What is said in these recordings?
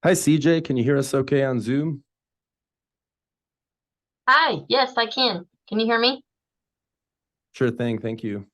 Hi, CJ. Can you hear us okay on Zoom? Hi, yes, I can. Can you hear me? Sure thing. Thank you.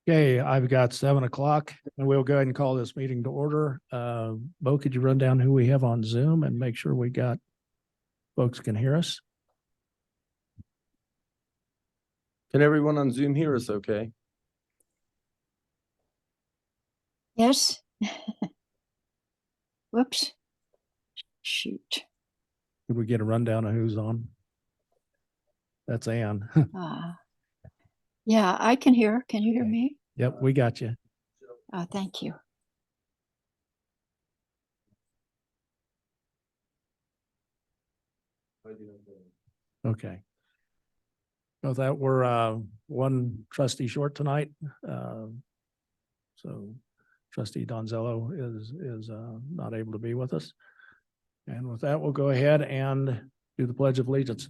Okay, I've got 7 o'clock and we'll go ahead and call this meeting to order. Bo, could you run down who we have on Zoom and make sure we got folks can hear us? Can everyone on Zoom hear us okay? Yes. Whoops. Shoot. Did we get a rundown of who's on? That's Ann. Yeah, I can hear. Can you hear Okay. me? Yep, we got you. Thank you. Okay. With that, we're one trustee short tonight. So trustee Donzello is not able to be with us. And with that, we'll go ahead and do the Pledge of Allegiance.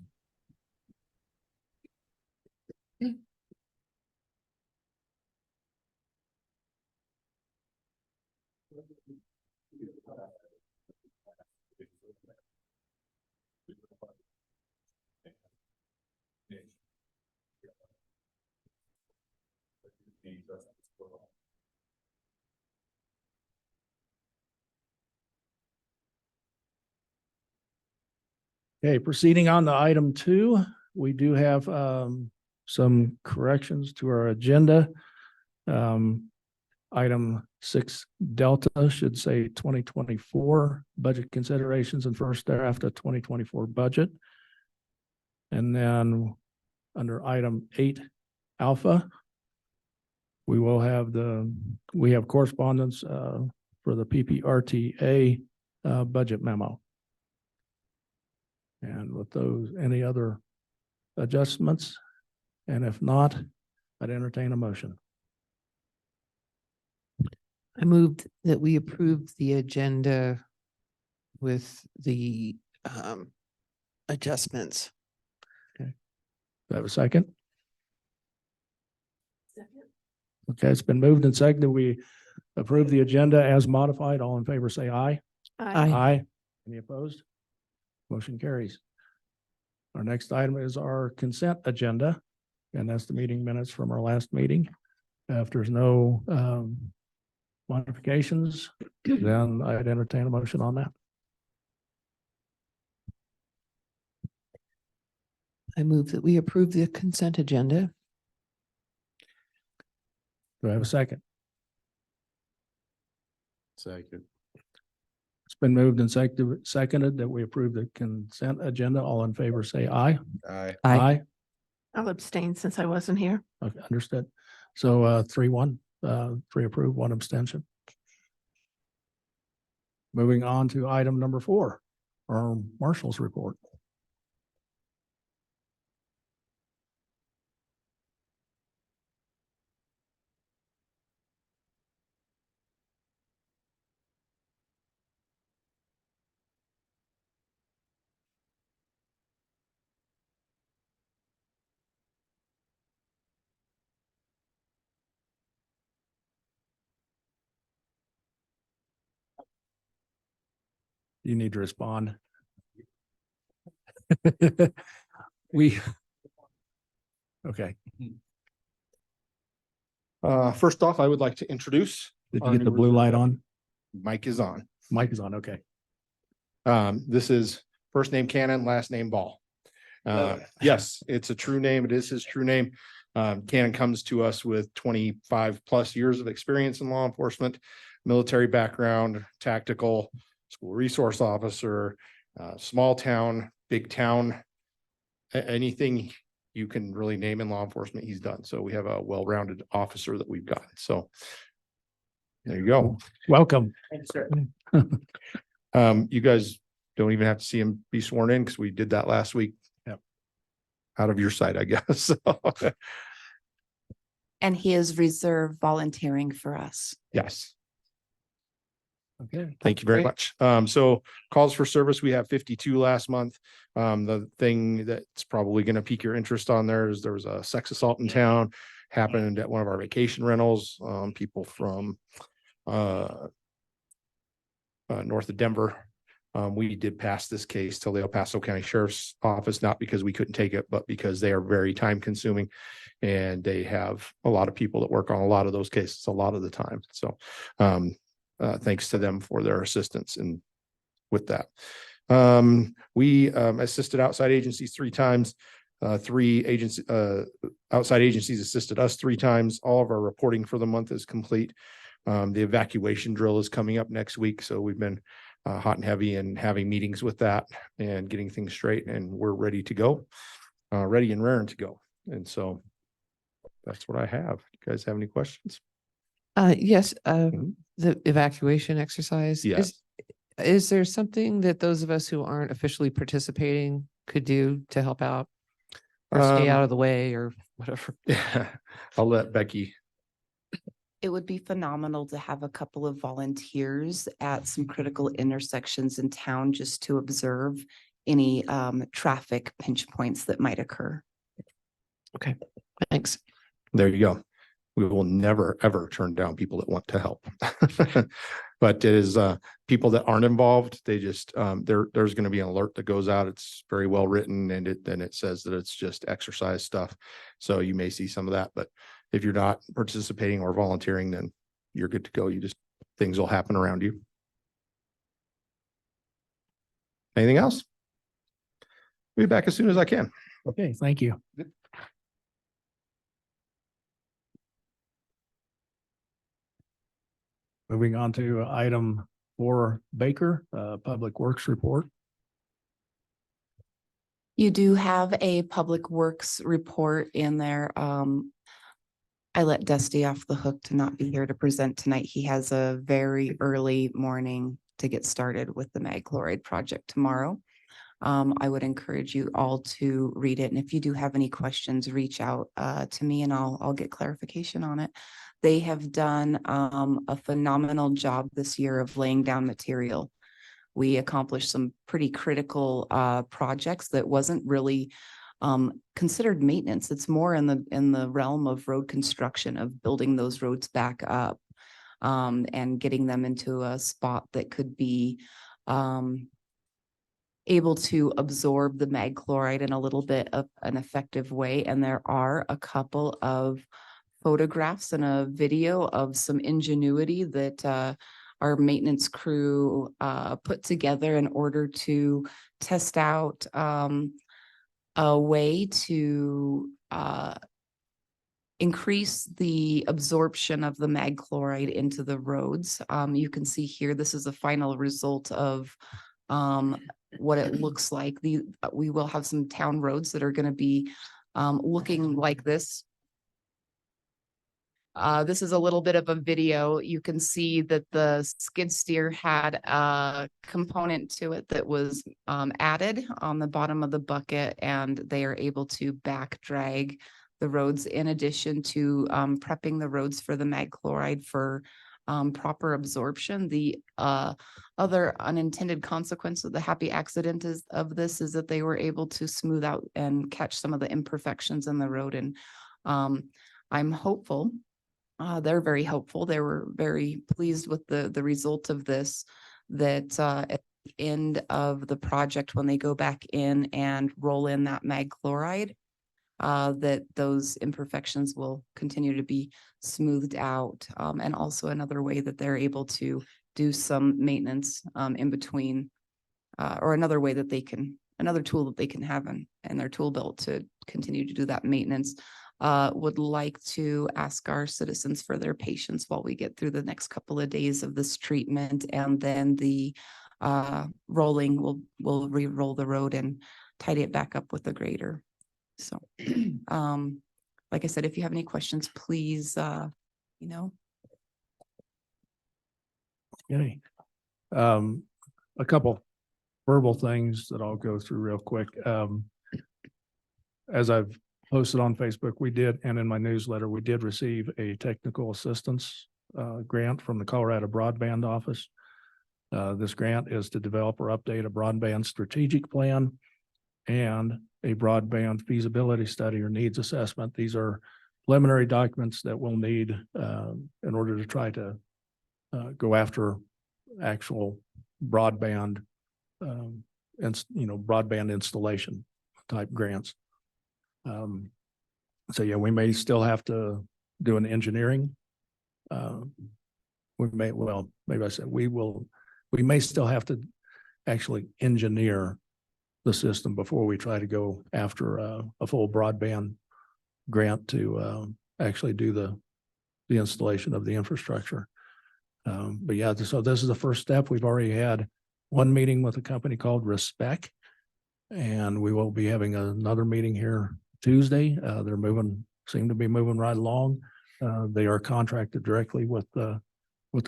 Okay, proceeding on to item 2, we do have some corrections to our agenda. Item 6 Delta should say 2024 budget considerations and first draft of 2024 budget. And then under item 8 Alpha, we have correspondence for the PPRTA budget memo. And with those, any other adjustments? And if not, I'd entertain a motion. I moved that we approve the agenda with the adjustments. Do I have a second? Okay, it's been moved and seconded. We approve the agenda as modified. All in favor, say aye. Aye. Any opposed? Motion carries. Our next item is our consent agenda, and that's the meeting minutes from our last meeting. If there's no modifications, then I'd entertain a motion on that. I move that we approve the consent agenda. Do I have a second? Second. It's been moved and seconded that we approve the consent agenda. All in favor, say aye. Aye. Aye. I'll abstain since I wasn't here. Okay, understood. So 3-1, 3 approved, 1 abstention. Moving on to item number 4, our marshal's report. You need to respond. Okay. First off, I would like to introduce. Did you our get the new blue light reserve- on? Mic is on. Mic is on. Okay. This is first name Cannon, last name Ball. Yes, it's a true name. It is his true name. Cannon comes to us with 25+ years of experience in law enforcement, military background, tactical, school resource officer, small town, big town, anything you can really name in law enforcement, he's done. So we have a well-rounded officer that we've got. So there you go. Welcome. You guys don't even have to see him be sworn in because we did that last week. Yep. Out of your sight, I guess. And he is reserve volunteering for us. Yes. Okay. Thank you very Great. much. So calls for service, we have 52 last month. The thing that's probably going to pique your interest on there is there was a sex assault in town, happened at one of our vacation rentals. People from north of Denver. We did pass this case to the El Paso County Sheriff's Office, not because we couldn't take it, but because they are very time consuming. And they have a lot of people that work on a lot of those cases a lot of the time. So thanks to them for their assistance and with that. We assisted outside agencies 3 times. 3 outside agencies assisted us 3 times. All of our reporting for the month is complete. The evacuation drill is coming up next week. So we've been hot and heavy and having meetings with that and getting things straight, and we're ready to go, ready and raring to go. And so that's what I have. You guys have any questions? Yes, Mhm. the evacuation exercise. Yes. Is there something that those of us who aren't officially participating could do to help out? Or stay out of the way or whatever? I'll let Becky. It would be phenomenal to have a couple of volunteers at some critical intersections in town just to observe any traffic pinch points that might occur. Okay, thanks. There you go. We will never, ever turn down people that want to help. But it is people that aren't involved, they just there's going to be an alert that goes out. It's very well written, and it says that it's just exercise stuff. So you may see some of that, but if you're not participating or volunteering, then you're good to go. Things will happen around you. Anything else? I'll be back as soon as I can. Okay, thank you. Moving on to item 4, Baker, Public Works Report. You do have a public works report in there. I let Dusty off the hook to not be here to present tonight. He has a very early morning to get started with the mag chloride project tomorrow. I would encourage you all to read it. And if you do have any questions, reach out to me and I'll get clarification on it. They have done a phenomenal job this year of laying down material. We accomplished some pretty critical projects that wasn't really considered maintenance. It's more in the realm of road construction, of building those roads back up and getting them into a spot that could be able to absorb the mag chloride in a little bit of an effective way. And there are a couple of photographs and a video of some ingenuity that our maintenance crew put together in order to test out a way to increase the absorption of the mag chloride into the roads. You can see here, this is a final result of what it looks like. We will have some town roads that are going to be looking like this. This is a little bit of a video. You can see that the skid steer had a component to it that was added on the bottom of the bucket, and they are able to back drag the roads in addition to prepping the roads for the mag chloride for proper absorption. The other unintended consequence of the happy accident of this is that they were able to smooth out and catch some of the imperfections in the road. And I'm hopeful. They're very hopeful. They were very pleased with the result of this, that at the end of the project, when they go back in and roll in that mag chloride, that those imperfections will continue to be smoothed out. And also another way that they're able to do some maintenance in between, or another way that they can, another tool that they can have in their tool belt to continue to do that maintenance. would like to ask our citizens for their patience while we get through the next couple of days of this treatment, and then the rolling, we'll re-roll the road and tidy it back up with the grader. So, like I said, if you have any questions, please, you know. Okay. A couple verbal things that I'll go through real quick. As I've posted on Facebook, we did, and in my newsletter, we did receive a technical assistance grant from the Colorado Broadband Office. This grant is to develop or update a broadband strategic plan and a broadband feasibility study or needs assessment. These are preliminary documents that we'll need in order to try to go after actual broadband, broadband installation type grants. So yeah, we may still have to do an engineering. We may still have to actually engineer the system before we try to go after a full broadband grant to actually do the installation of the infrastructure. But yeah, so this is the first step. We've already had one meeting with a company called Respect, and we will be having another meeting here Tuesday. They're seem to be moving right along. They are contracted directly with the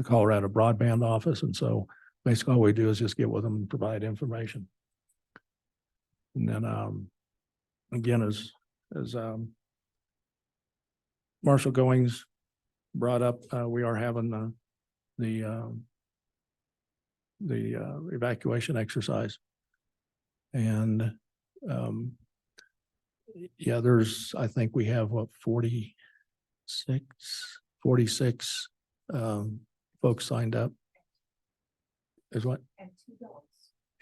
Colorado Broadband Office, and so basically all we do is just get with them and provide information. And then again, as Marshall Goings brought up, we are having the evacuation exercise. And yeah, I think we have 46 folks signed up. Is what?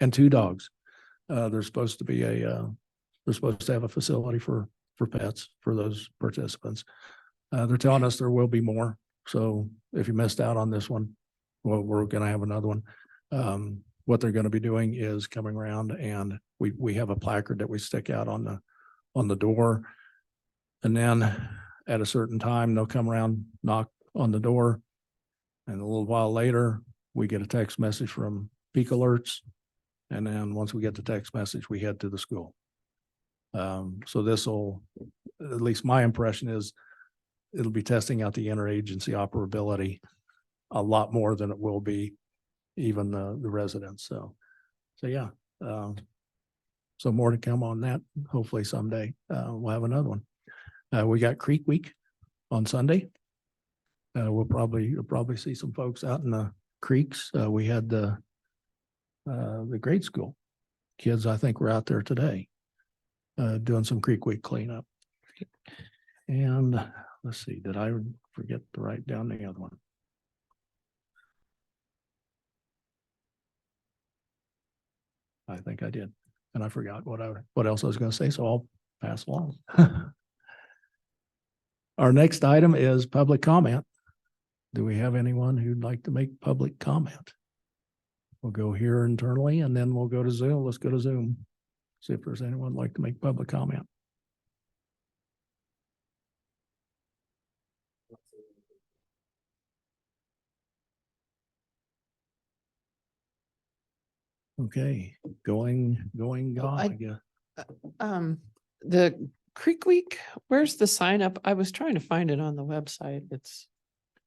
And 2 dogs. There's supposed to be they're supposed to have a facility for pets for those participants. They're telling us there will be more. So if you missed out on this one, well, we're going to have another one. What they're going to be doing is coming around, and we have a placard that we stick out on the door. And then at a certain time, they'll come around, knock on the door. And a little while later, we get a text message from Peak Alerts. And then once we get the text message, we head to the school. So this will, at least my impression is, it'll be testing out the interagency operability a lot more than it will be even the residents. So yeah. So more to come on that. Hopefully someday we'll have another one. We got Creek Week on Sunday. You'll probably see some folks out in the creeks. We had the grade school kids, I think, were out there today doing some Creek Week cleanup. And let's see, did I forget to write down the other one? I think I did, and I forgot what else I was going to say, so I'll pass along. Our next item is public comment. Do we have anyone who'd like to make public comment? We'll go here internally, and then we'll go to Zoom. Let's go to Zoom. See if there's anyone who'd like to make public comment. Okay, going, gone, I guess. The Creek Week, where's the sign up? I was trying to find it on the website.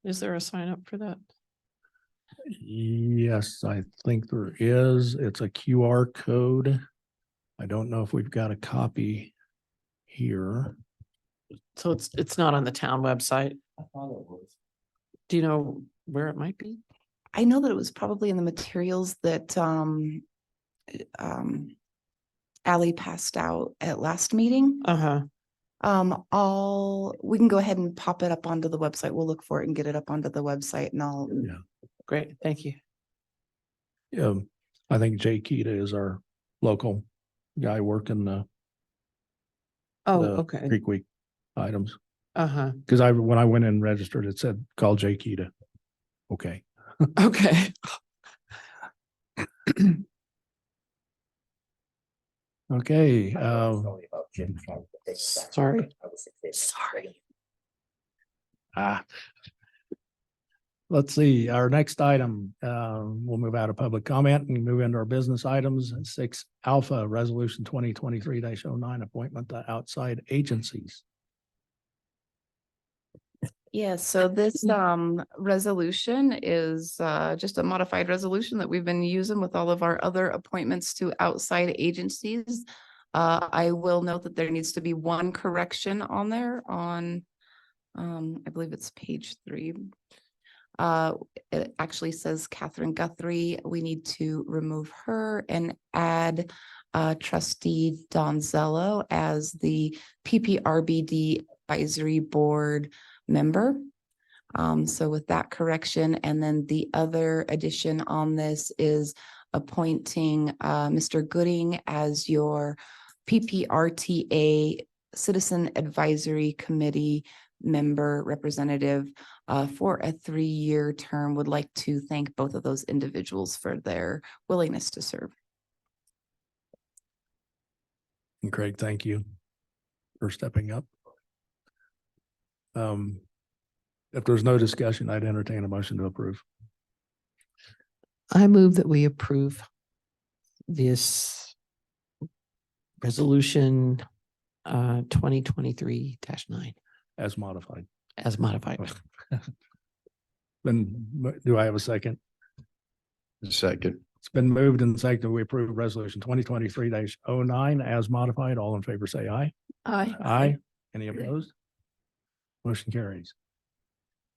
Is there a sign up for that? Yes, I think there is. It's a QR code. I don't know if we've got a copy here. So it's not on the town website. I thought it was. Do you know where it might be? I know that it was probably in the materials that Ally passed out at last meeting. Uh-huh. We can go ahead and pop it up onto the website. We'll look for it and get it up onto the website, and I'll. Yeah. Great, thank you. Yeah, I think Jay Kita is our local guy working the Okay. Creek Week items. Uh-huh. Because when I went in and registered, it said call Jay Kita. Okay. Okay. Okay. Sorry. Sorry. Ah. Let's see, our next item, we'll move out of public comment and move into our business items. 6 Alpha Resolution 2023-09, appointment to outside agencies. Yeah, so this resolution is just a modified resolution that we've been using with all of our other appointments to outside agencies. I will note that there needs to be one correction on there on I believe it's page 3. It actually says Catherine Guthrie. We need to remove her and add trustee Donzello as the PPRBD advisory board member. So with that correction, and then the other addition on this is appointing Mr. Gooding as your PPRTA Citizen Advisory Committee member representative for a 3-year term. Would like to thank both of those individuals for their willingness to serve. And Craig, thank you for stepping up. If there's no discussion, I'd entertain a motion to approve. I move that we approve this resolution 2023-9 As modified. as modified. Then do I have a second? Second. It's been moved and seconded. We approve resolution 2023-09 as modified. All in favor, say aye. Aye. Aye. Any opposed? Motion carries.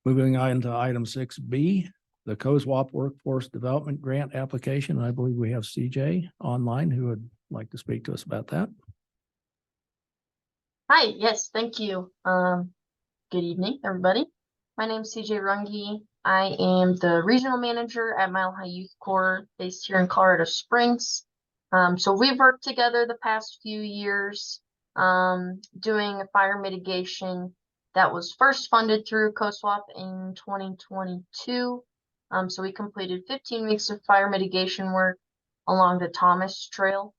Moving on to item 6B, the COSWAP Workforce Development Grant application. I believe we have CJ online who would like to speak to us about that. Hi, yes, thank you. Good evening, everybody. My name is CJ Runge. I am the regional manager at Mile High Youth Corps based here in Colorado Springs. So we've worked together the past few years doing fire mitigation that was first funded through COSWAP in 2022. So we completed 15 weeks of fire mitigation work along the Thomas Trail.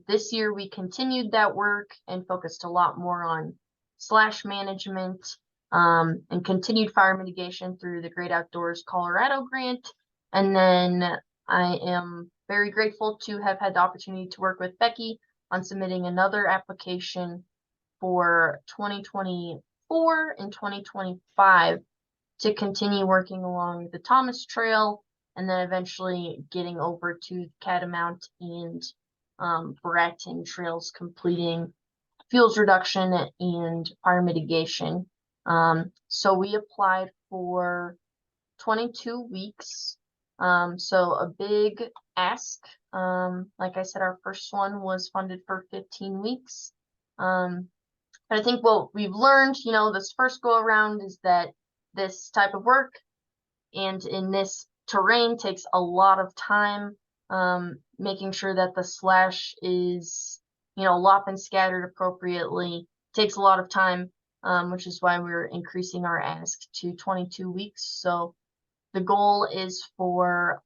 This year we continued that work and focused a lot more on slash management and continued fire mitigation through the Great Outdoors Colorado grant. And then I am very grateful to have had the opportunity to work with Becky on submitting another application for 2024 and 2025 to continue working along the Thomas Trail and then eventually getting over to Catamount and Bratton trails, completing fuels reduction and fire mitigation. So we applied for 22 weeks. So a big ask. Like I said, our first one was funded for 15 weeks. But I think what we've learned, this first go around is that this type of work and in this terrain takes a lot of time, making sure that the slash is, lopped and scattered appropriately takes a lot of time, which is why we're increasing our ask to 22 weeks. So the goal is for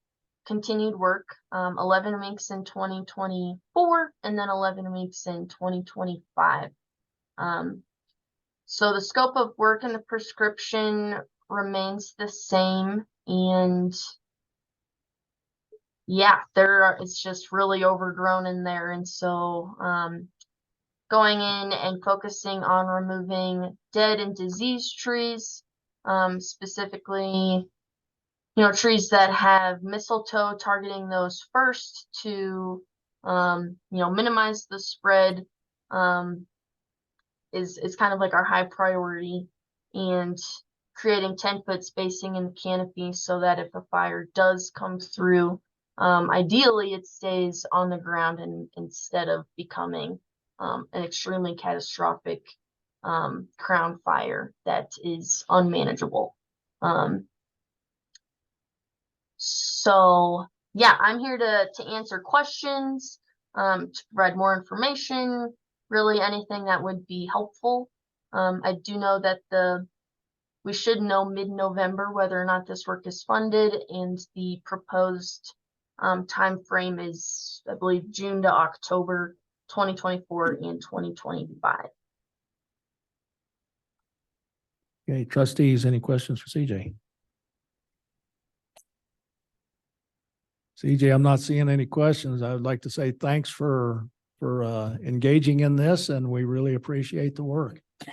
continued work, 11 weeks in 2024 and then 11 weeks in 2025. So the scope of work and the prescription remains the same, and yeah, it's just really overgrown in there. And so going in and focusing on removing dead and diseased trees, specifically, trees that have mistletoe, targeting those first to, minimize the spread, is kind of like our high priority, and creating 10-foot spacing in the canopy so that if a fire does come through, ideally it stays on the ground and instead of becoming an extremely catastrophic crown fire that is unmanageable. So yeah, I'm here to answer questions, to provide more information, really anything that would be helpful. I do know that we should know mid-November whether or not this work is funded, and the proposed time frame is, I believe, June to October 2024 and 2025. Okay, trustees, any questions for CJ? CJ, I'm not seeing any questions. I would like to say thanks for engaging in this, and we really appreciate the work. Of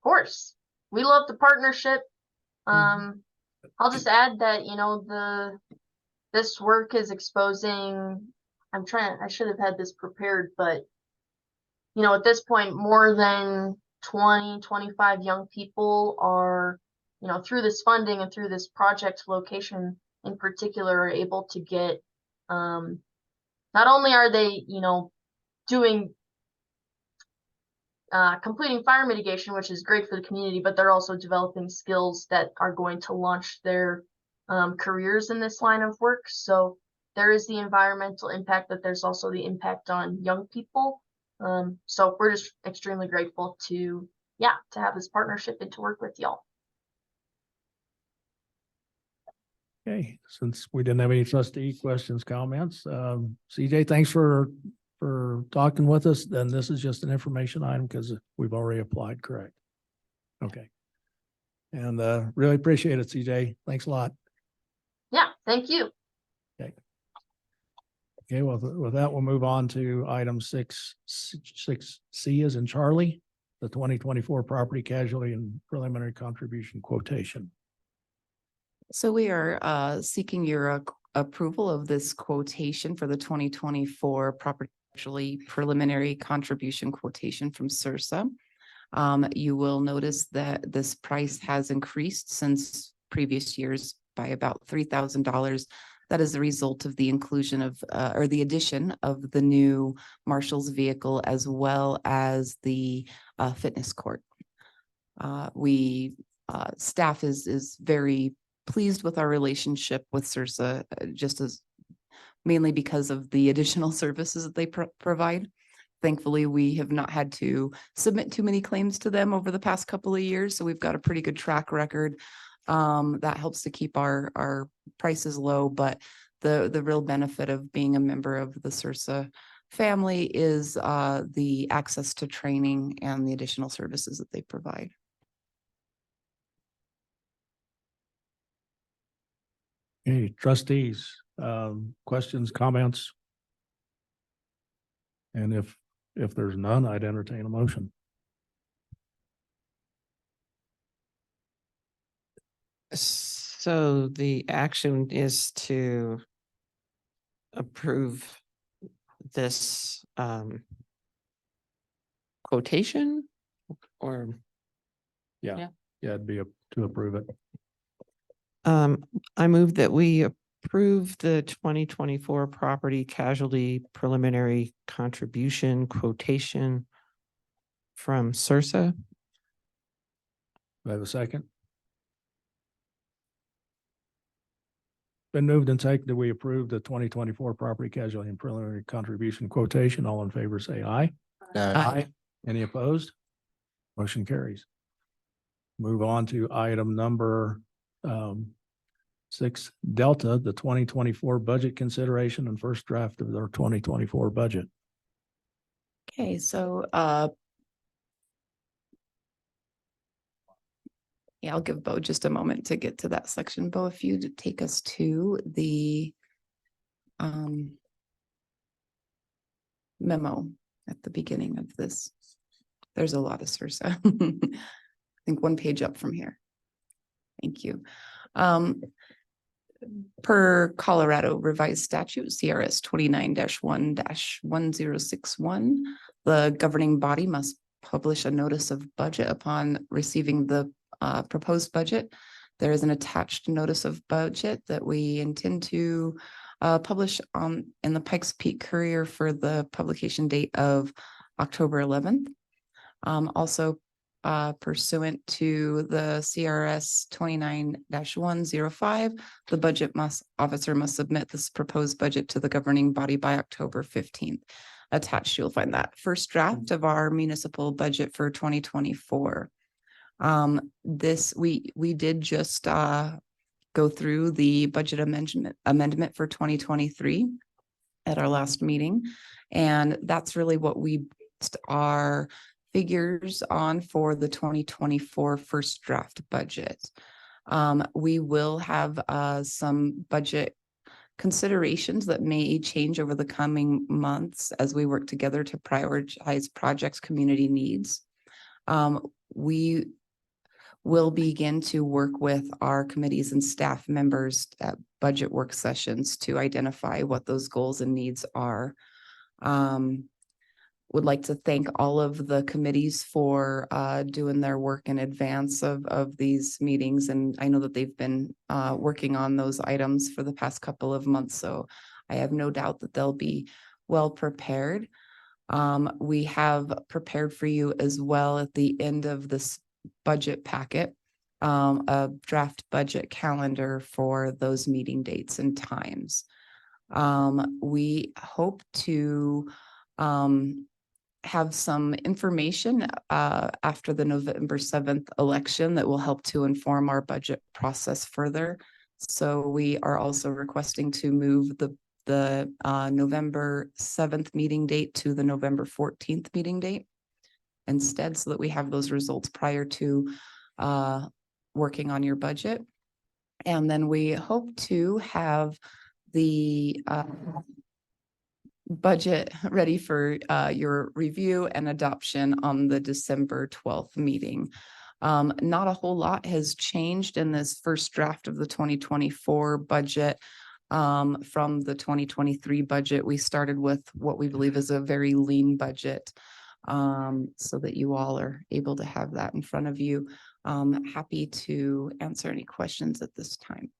course, we love the partnership. I'll just add that, you know, this work is exposing, I should have had this prepared, but you know, at this point, more than 20, 25 young people are, you know, through this funding and through this project location in particular, are able to get, not only are they, you know, doing, completing fire mitigation, which is great for the community, but they're also developing skills that are going to launch their careers in this line of work. So there is the environmental impact, but there's also the impact on young people. So we're just extremely grateful to have this partnership and to work with y'all. Okay, since we didn't have any trustee questions, comments, CJ, thanks for talking with us. Then this is just an information item because we've already applied, correct? Okay. And really appreciate it, CJ. Thanks a lot. Yeah, thank you. Okay, well, with that, we'll move on to item 6C as in Charlie, the 2024 property casualty and preliminary contribution quotation. So we are seeking your approval of this quotation for the 2024 property casualty preliminary contribution quotation from CIRSA. You will notice that this price has increased since previous years by about $3,000. That is a result of the inclusion of, or the addition of the new Marshall's vehicle, as well as the fitness court. Staff is very pleased with our relationship with CIRSA, just as mainly because of the additional services that they provide. Thankfully, we have not had to submit too many claims to them over the past couple of years, so we've got a pretty good track record. That helps to keep our prices low, but the real benefit of being a member of the CIRSA family is the access to training and the additional services that they provide. Okay, trustees, questions, comments? And if there's none, I'd entertain a motion. So the action is to approve this quotation or Yeah, it'd be to approve it. I move that we approve the 2024 property casualty preliminary contribution quotation from CIRSA. Do I have a second? Been moved and seconded that we approve the 2024 property casualty and preliminary contribution quotation. All in favor, say aye. Aye. Any opposed? Motion carries. Move on to item number 6 Delta, the 2024 budget consideration and first draft of their 2024 budget. Okay, so yeah, I'll give Bo just a moment to get to that section. Bo, if you'd take us to the memo at the beginning of this. There's a lot of CIRSA. I think one page up from here. Thank you. Per Colorado revised statute CRS 29-1-1061, the governing body must publish a notice of budget upon receiving the proposed budget. There is an attached notice of budget that we intend to publish in the Pikes Peak Courier for the publication date of October 11th. Also, pursuant to the CRS 29-105, the budget officer must submit this proposed budget to the governing body by October 15th. Attached, you'll find that first draft of our municipal budget for 2024. We did just go through the budget amendment for 2023 at our last meeting, and that's really what we are figures on for the 2024 first draft budget. We will have some budget considerations that may change over the coming months as we work together to prioritize projects' community needs. We will begin to work with our committees and staff members at budget work sessions to identify what those goals and needs are. Would like to thank all of the committees for doing their work in advance of these meetings. And I know that they've been working on those items for the past couple of months. So I have no doubt that they'll be well prepared. We have prepared for you as well at the end of this budget packet, a draft budget calendar for those meeting dates and times. We hope to have some information after the November 7th election that will help to inform our budget process further. So we are also requesting to move the November 7th meeting date to the November 14th meeting date instead, so that we have those results prior to working on your budget. And then we hope to have the budget ready for your review and adoption on the December 12th meeting. Not a whole lot has changed in this first draft of the 2024 budget. From the 2023 budget, we started with what we believe is a very lean budget, so that you all are able to have that in front of you. Happy to answer any questions at this time.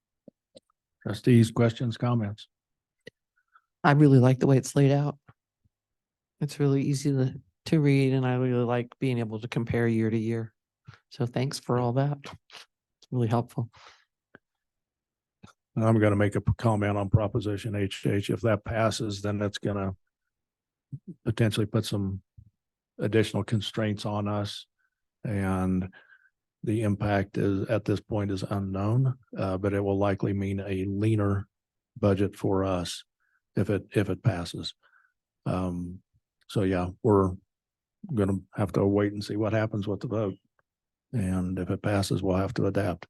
Trustees, questions, comments? I really like the way it's laid out. It's really easy to read, and I really like being able to compare year to year. So thanks for all that. It's really helpful. I'm going to make a comment on Proposition HH. If that passes, then that's going to potentially put some additional constraints on us, and the impact is at this point is unknown, but it will likely mean a leaner budget for us if it passes. So yeah, we're going to have to wait and see what happens with the vote, and if it passes, we'll have to adapt.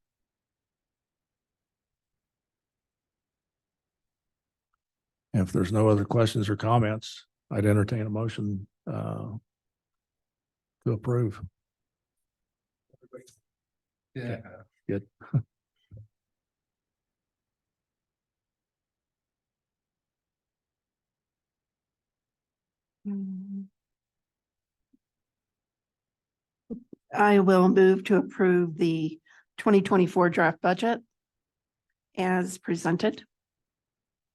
If there's no other questions or comments, I'd entertain a motion to approve. Yeah. Good. I will move to approve the 2024 draft budget as presented.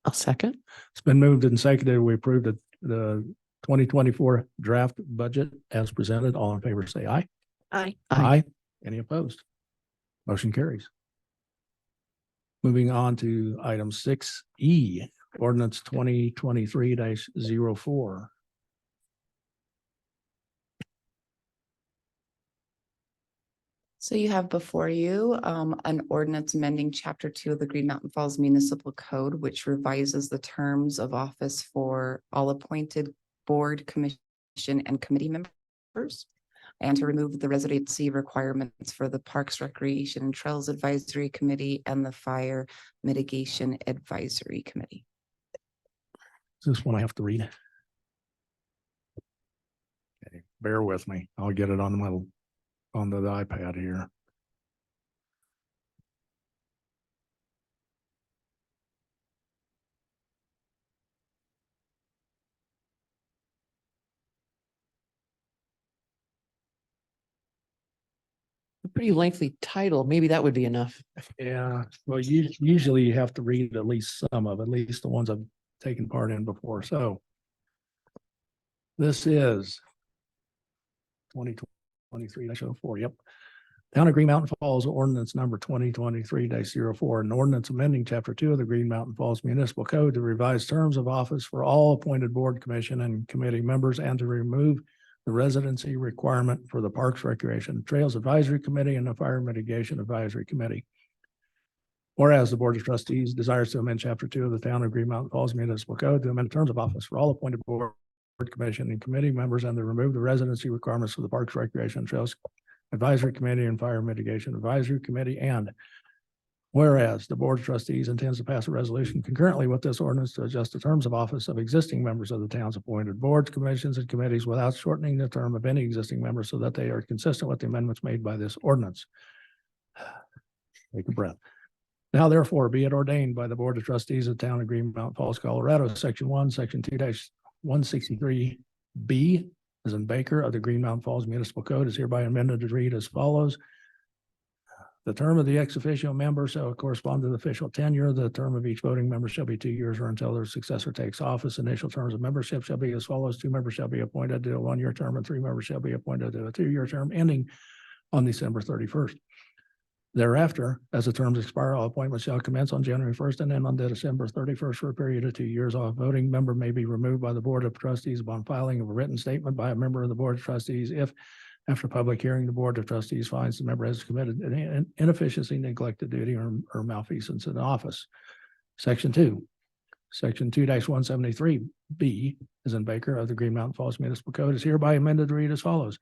I'll second. It's been moved and seconded. We approved the 2024 draft budget as presented. All in favor, say aye. Aye. Aye. Any opposed? Motion carries. Moving on to item 6E, ordinance 2023-04. So you have before you an ordinance amending Chapter 2 of the Green Mountain Falls Municipal Code, which revises the terms of office for all appointed board, commission, and committee members, and to remove the residency requirements for the Parks, Recreation, and Trails Advisory Committee and the Fire Mitigation Advisory Committee. Is this one I have to read? Okay, bear with me. I'll get it on the iPad here. A pretty lengthy title. Maybe that would be enough. Yeah, well, usually you have to read at least some of, at least the ones I've taken part in before. So this is 2023-04. Yep. Town of Green Mountain Falls ordinance number 2023-04, an ordinance amending Chapter 2 of the Green Mountain Falls Municipal Code to revise terms of office for all appointed board, commission, and committee members, and to remove the residency requirement for the Parks, Recreation, Trails Advisory Committee and the Fire Mitigation Advisory Committee. Whereas the Board of Trustees desires to amend Chapter 2 of the Town of Green Mountain Falls Municipal Code to amend terms of office for all appointed board, commission, and committee members, and to remove the residency requirements for the Parks, Recreation, and Trails Advisory Committee and Fire Mitigation Advisory Committee. And whereas the Board of Trustees intends to pass a resolution concurrently with this ordinance to adjust the terms of office of existing members of the town's appointed boards, commissions, and committees without shortening the term of any existing member so that they are consistent with the amendments made by this ordinance. Take a breath. Now therefore be it ordained by the Board of Trustees of the Town of Green Mountain Falls, Colorado, Section 1, Section 2-163B, as in Baker, of the Green Mountain Falls Municipal Code, is hereby amended to read as follows. The term of the ex officio member shall correspond to the official tenure. The term of each voting member shall be 2 years or until their successor takes office. Initial terms of membership shall be as follows. 2 members shall be appointed to a 1-year term and 3 members shall be appointed to a 2-year term ending on December 31st. Thereafter, as the terms expire, all appointments shall commence on January 1st and end on December 31st for a period of 2 years. All voting member may be removed by the Board of Trustees upon filing of a written statement by a member of the Board of Trustees if, after public hearing, the Board of Trustees finds the member has committed an inefficiency, neglected duty, or malfeasance in office. Section 2. Section 2-173B, as in Baker, of the Green Mountain Falls Municipal Code, is hereby amended to read as follows.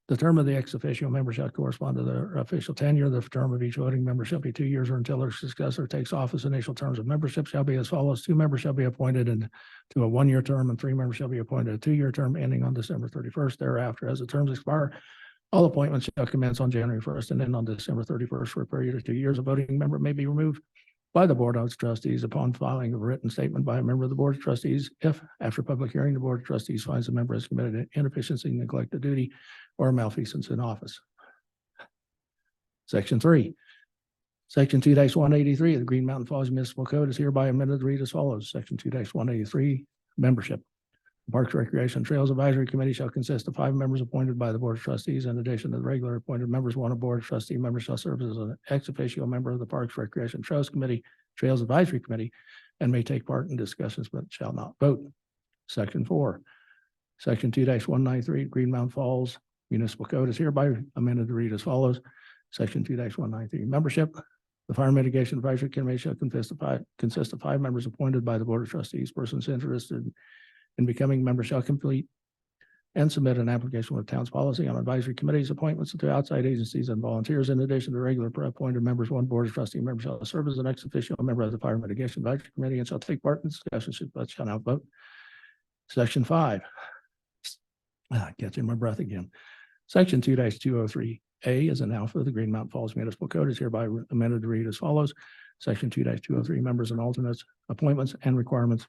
The term of the ex officio member shall correspond to their official tenure. The term of each voting member shall be 2 years or until their successor takes office. Initial terms of membership shall be as follows. 2 members shall be appointed to a 1-year term and 3 members shall be appointed to a 2-year term ending on December 31st. Thereafter, as the terms expire, all appointments shall commence on January 1st and end on December 31st for a period of 2 years. A voting member may be removed by the Board of Trustees upon filing of a written statement by a member of the Board of Trustees if, after public hearing, the Board of Trustees finds the member has committed an inefficiency, neglected duty, or malfeasance in office. Section 3. Section 2-183 of the Green Mountain Falls Municipal Code is hereby amended to read as follows. Section 2-183, membership. The Parks, Recreation, Trails Advisory Committee shall consist of 5 members appointed by the Board of Trustees. In addition to the regular appointed members, 1 Board of Trustee member shall serve as an ex officio member of the Parks, Recreation, Trails Committee, Trails Advisory Committee, and may take part in discussions but shall not vote. Section 4. Section 2-193 Green Mountain Falls Municipal Code is hereby amended to read as follows. Section 2-193 membership. The Fire Mitigation Advisory Committee shall consist of 5 members appointed by the Board of Trustees. Persons interested in becoming members shall complete and submit an application with town's policy on advisory committees, appointments to outside agencies, and volunteers. In addition to regular appointed members, 1 Board of Trustee member shall serve as an ex officio member of the Fire Mitigation Advisory Committee and shall take part in discussions but shall not vote. Section 5. Catching my breath again. Section 2-203A is an alpha of the Green Mountain Falls Municipal Code is hereby amended to read as follows. Section 2-203 members and alternates, appointments and requirements.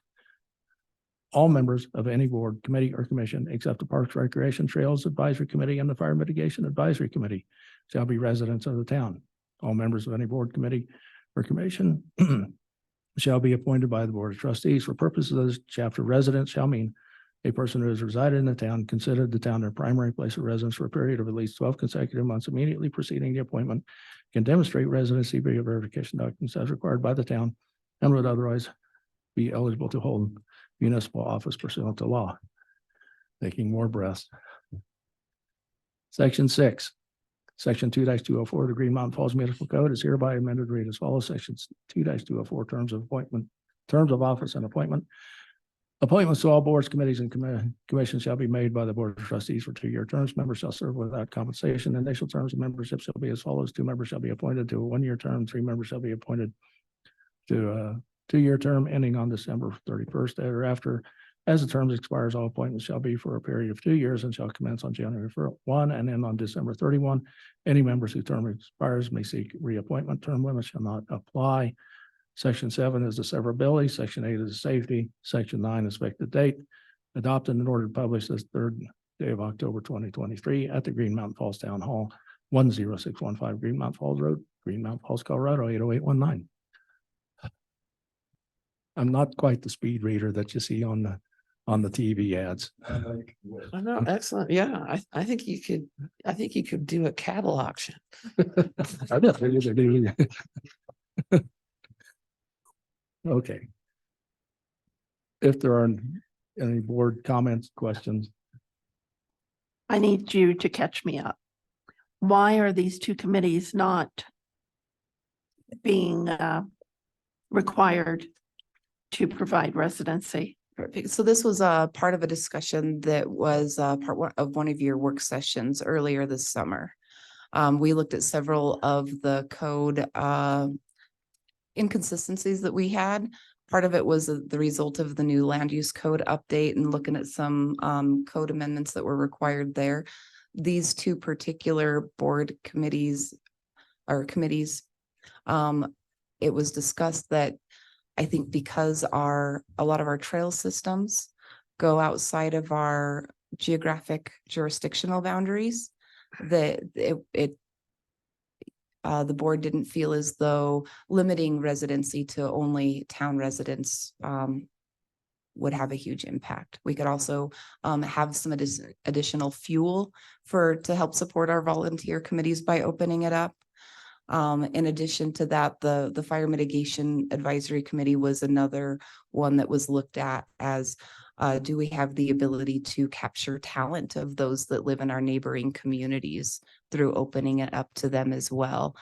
All members of any board, committee, or commission, except the Parks, Recreation, Trails Advisory Committee and the Fire Mitigation Advisory Committee, shall be residents of the town. All members of any board, committee, or commission shall be appointed by the Board of Trustees. For purposes of this chapter, residents shall mean a person who has resided in the town, considered the town their primary place of residence for a period of at least 12 consecutive months immediately preceding the appointment, can demonstrate residency via verification documents as required by the town, and would otherwise be eligible to hold municipal office pursuant to law. Taking more breaths. Section 6. Section 2-204 of the Green Mountain Falls Municipal Code is hereby amended to read as follows. Sections 2-204 terms of office and appointment. Appointments to all boards, committees, and commissions shall be made by the Board of Trustees for 2-year terms. Members shall serve without compensation. Initial terms of membership shall be as follows. 2 members shall be appointed to a 1-year term. 3 members shall be appointed to a 2-year term ending on December 31st. Thereafter, as the terms expires, all appointments shall be for a period of 2 years and shall commence on January 1 and end on December 31. Any members whose term expires may seek reappointment. Term limits shall not apply. Section 7 is the severability. Section 8 is the safety. Section 9 is effective date. Adopted and ordered published this 3rd day of October 2023 at the Green Mountain Falls Town Hall, 10615 Green Mountain Falls Road, Green Mountain Falls, Colorado, 80819. I'm not quite the speed reader that you see on the TV ads. I know, excellent. Yeah, I think you could do a cattle auction. I definitely do. Okay. If there are any board comments, questions, I need you to catch me up. Why are these 2 committees not being required to provide residency? Perfect. So this was a part of a discussion that was of one of your work sessions earlier this summer. We looked at several of the code inconsistencies that we had. Part of it was the result of the new land use code update and looking at some code amendments that were required there. These two particular board committees, it was discussed that I think because a lot of our trail systems go outside of our geographic jurisdictional boundaries, that the board didn't feel as though limiting residency to only town residents would have a huge impact. We could also have some additional fuel to help support our volunteer committees by opening it up. In addition to that, the Fire Mitigation Advisory Committee was another one that was looked at as do we have the ability to capture talent of those that live in our neighboring communities through opening it up to them as well.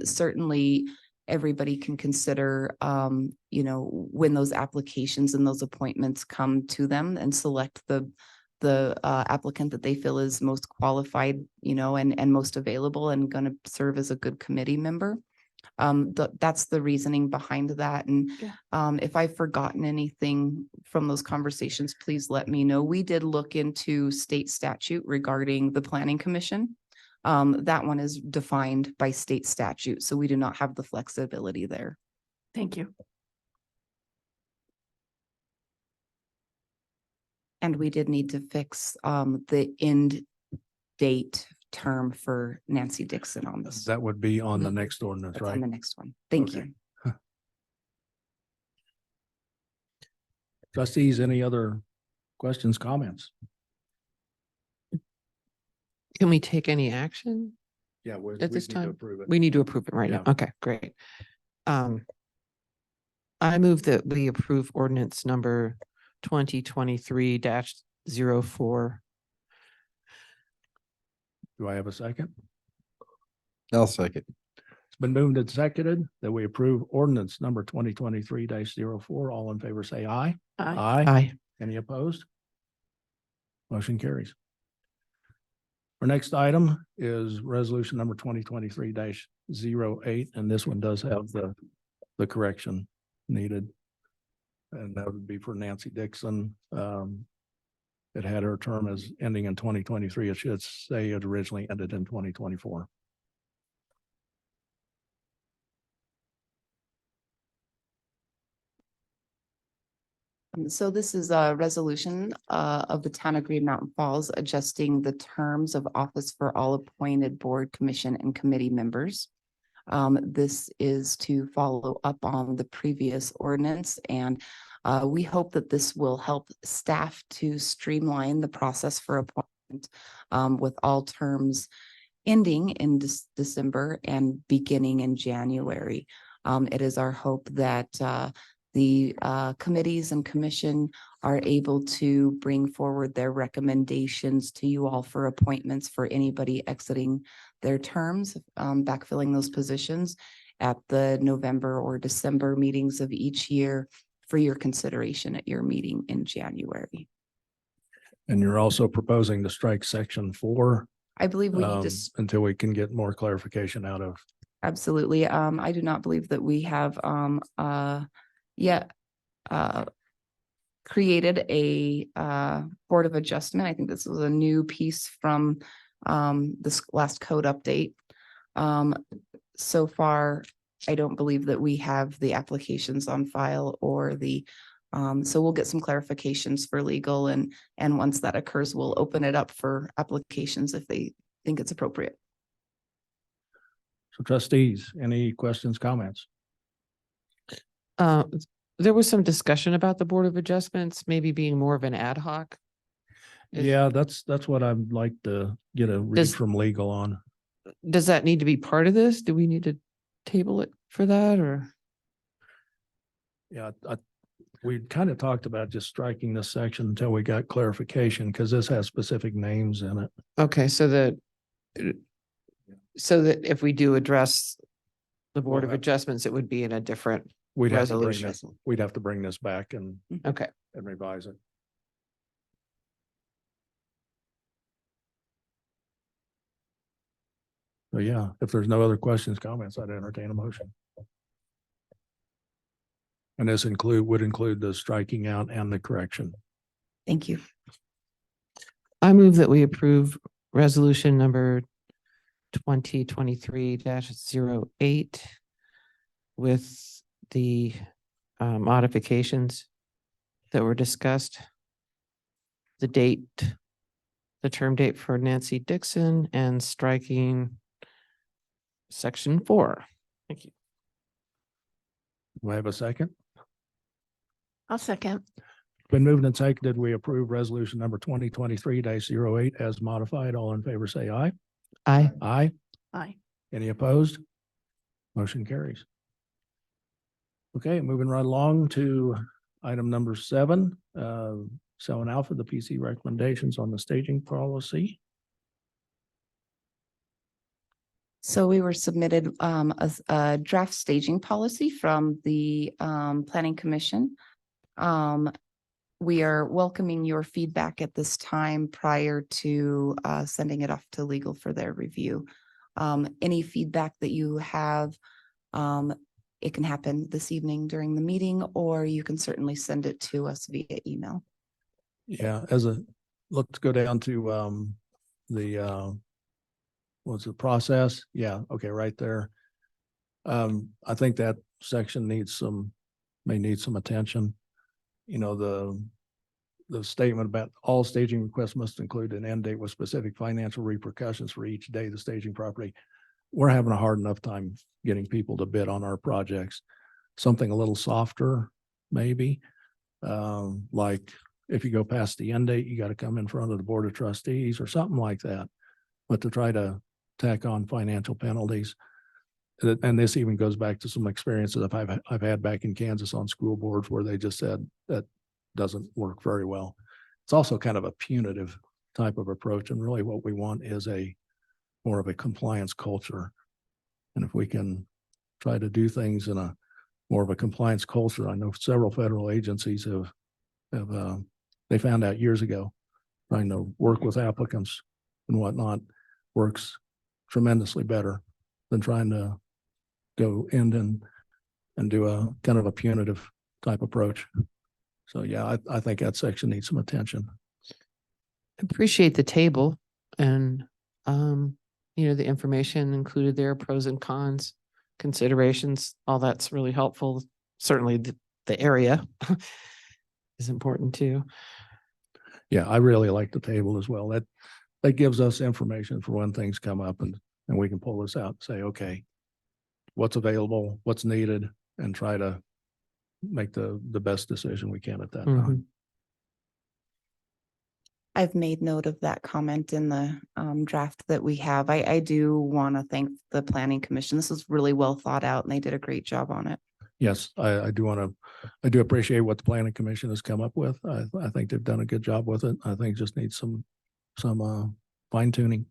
Certainly, everybody can consider, when those applications and those appointments come to them and select the applicant that they feel is most qualified, and most available and going to serve as a good committee member. That's the reasoning behind that. And if I've forgotten anything from those conversations, please let me know. We did look into state statute regarding the Planning Commission. That one is defined by state statute, so we do not have the flexibility there. Thank you. And we did need to fix the end date term for Nancy Dixon on this. That would be on the next ordinance, That's right? on the next one. Thank Okay. you. Trustees, any other questions, comments? Can we take any action? Yeah, we At this need to time? approve it. We need to approve it right now. Yeah. Okay, great. I move that we approve ordinance number 2023-04. Do I have a second? I'll second. It's been moved and seconded that we approve ordinance number 2023-04. All in favor, say aye. Aye. Aye. Any opposed? Motion carries. Our next item is resolution number 2023-08, and this one does have the correction needed. And that would be for Nancy Dixon. It had her term as ending in 2023. It should say it originally ended in 2024. So this is a resolution of the town of Green Mountain Falls adjusting the terms of office for all appointed board, commission, and committee members. This is to follow up on the previous ordinance, and we hope that this will help staff to streamline the process for appointment with all terms ending in December and beginning in January. It is our hope that the committees and commission are able to bring forward their recommendations to you all for appointments for anybody exiting their terms, backfilling those positions at the November or December meetings of each year for your consideration at your meeting in January. And you're also proposing to strike section 4 I believe we need to until we can get more clarification out of. absolutely. I do not believe that we have yet created a Board of Adjustment. I think this was a new piece from this last code update. So far, I don't believe that we have the applications on file or so we'll get some clarifications for legal, and once that occurs, we'll open it up for applications if they think it's appropriate. So trustees, any questions, comments? There was some discussion about the Board of Adjustments, maybe being more of an ad hoc. Yeah, that's what I'd like to get a read Does- from legal on. Does that need to be part of this? Do we need to table it for that, or? Yeah, we kind of talked about just striking this section until we got clarification, because this has specific names in it. Okay, so that if we do address the Board of Well, Adjustments, it would be in a different We'd have to bring resolution. this, we'd have to bring this back and Okay, and revise it. So yeah, if there's no other questions, comments, I'd entertain a motion. And this would include the striking out and the correction. Thank you. I move that we approve resolution number 2023-08 with the modifications that were discussed. The term date for Nancy Dixon, and striking section 4. Thank you. Do I have a second? I'll second. Been moved and seconded. We approve resolution number 2023-08 as modified. All in favor, say aye. Aye. Aye. Aye. Any opposed? Motion carries. Okay, moving right along to item number 7, 7 alpha, the PC recommendations on the staging policy. So we were submitted a draft staging policy from the Planning Commission. We are welcoming your feedback at this time prior to sending it off to legal for their review. Any feedback that you have, it can happen this evening during the meeting, or you can certainly send it to us via email. Yeah, let's go down to the what's the process? Yeah, okay, right there. I think that section may need some attention. You know, the statement about all staging requests must include an end date with specific financial repercussions for each day the staging property. We're having a hard enough time getting people to bid on our projects. Something a little softer, maybe. Like if you go past the end date, you got to come in front of the Board of Trustees or something like that. But to try to tack on financial penalties. And this even goes back to some experiences I've had back in Kansas on school boards where they just said that doesn't work very well. It's also kind of a punitive type of approach. And really what we want is more of a compliance culture. And if we can try to do things in a more of a compliance culture, I know several federal agencies they found out years ago, trying to work with applicants and whatnot works tremendously better than trying to go in and do a kind of a punitive type approach. So yeah, I think that section needs some attention. Appreciate the table and, the information included there, pros and cons, considerations, all that's really helpful. Certainly the area is important too. Yeah, I really like the table as well. That gives us information for when things come up and we can pull this out and say, okay, what's available, what's needed, and try to make the best decision we can at that time. I've made note of that comment in the draft that we have. I do want to thank the Planning Commission. This was really well thought out and they did a great job on it. Yes, I do appreciate what the Planning Commission has come up with. I think they've done a good job with it. I think it just needs some fine tuning.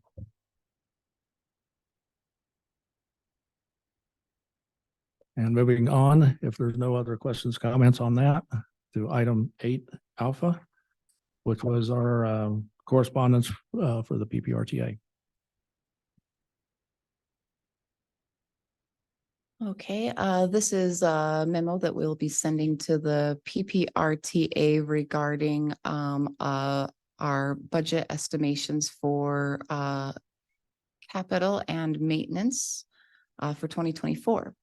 And moving on, if there's no other questions, comments on that, to item 8 alpha, which was our correspondence for the PPRTA. Okay, this is a memo that we'll be sending to the PPRTA regarding our budget estimations for capital and maintenance for 2024.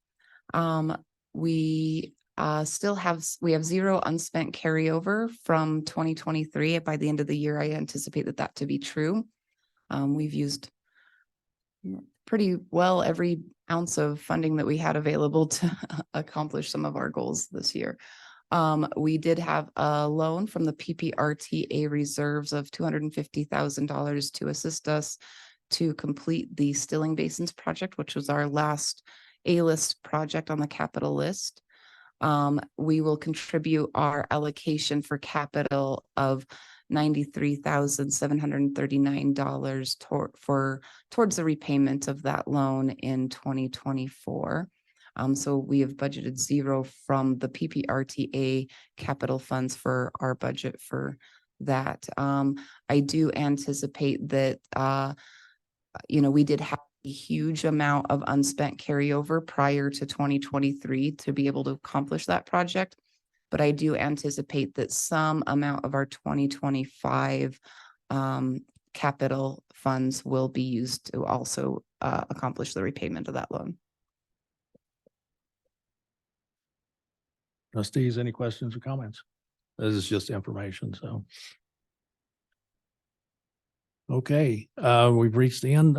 We have 0 unspent carryover from 2023. By the end of the year, I anticipate that to be true. We've used pretty well every ounce of funding that we had available to accomplish some of our goals this year. We did have a loan from the PPRTA reserves of $250,000 to assist us to complete the Stilling Basins project, which was our last A-list project on the capital list. We will contribute our allocation for capital of $93,739 towards the repayment of that loan in 2024. So we have budgeted 0 from the PPRTA capital funds for our budget for that. I do anticipate that, we did have a huge amount of unspent carryover prior to 2023 to be able to accomplish that project. But I do anticipate that some amount of our 2025 capital funds will be used to also accomplish the repayment of that loan. Trustees, any questions or comments? This is just information, so. Okay, we've reached the end.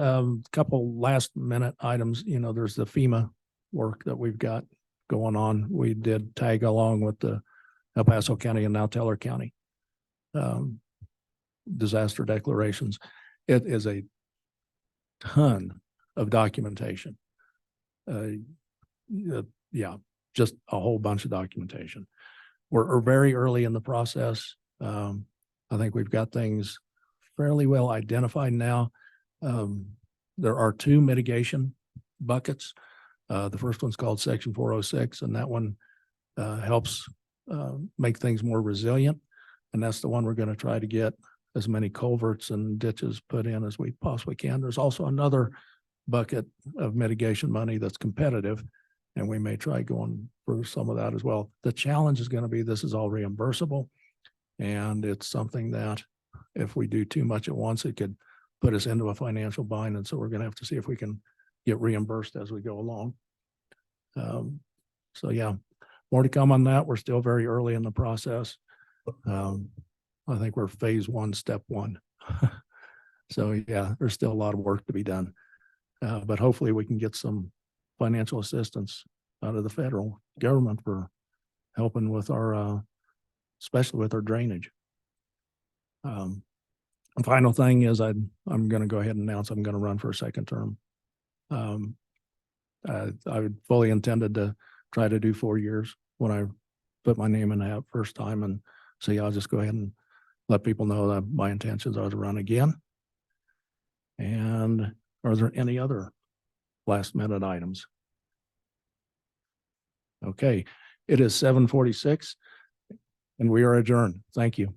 Couple last minute items, there's the FEMA work that we've got going on. We did tag along with the El Paso County and now Teller County disaster declarations. It is a ton of documentation. Yeah, just a whole bunch of documentation. We're very early in the process. I think we've got things fairly well identified now. There are 2 mitigation buckets. The first one's called Section 406, and that one helps make things more resilient. And that's the one we're going to try to get as many culverts and ditches put in as we possibly can. There's also another bucket of mitigation money that's competitive, and we may try going for some of that as well. The challenge is going to be this is all reimbursable, and it's something that if we do too much at once, it could put us into a financial bind. And so we're going to have to see if we can get reimbursed as we go along. So yeah, more to come on that. We're still very early in the process. I think we're phase 1, step 1. So yeah, there's still a lot of work to be done. But hopefully we can get some financial assistance out of the federal government for helping with our, especially with our drainage. The final thing is I'm going to go ahead and announce I'm going to run for a second term. I fully intended to try to do 4 years when I put my name in the hat first time, and so yeah, I'll just go ahead and let people know that my intentions are to run again. And are there any other last minute items? Okay, it is 7:46 and we are adjourned. Thank you.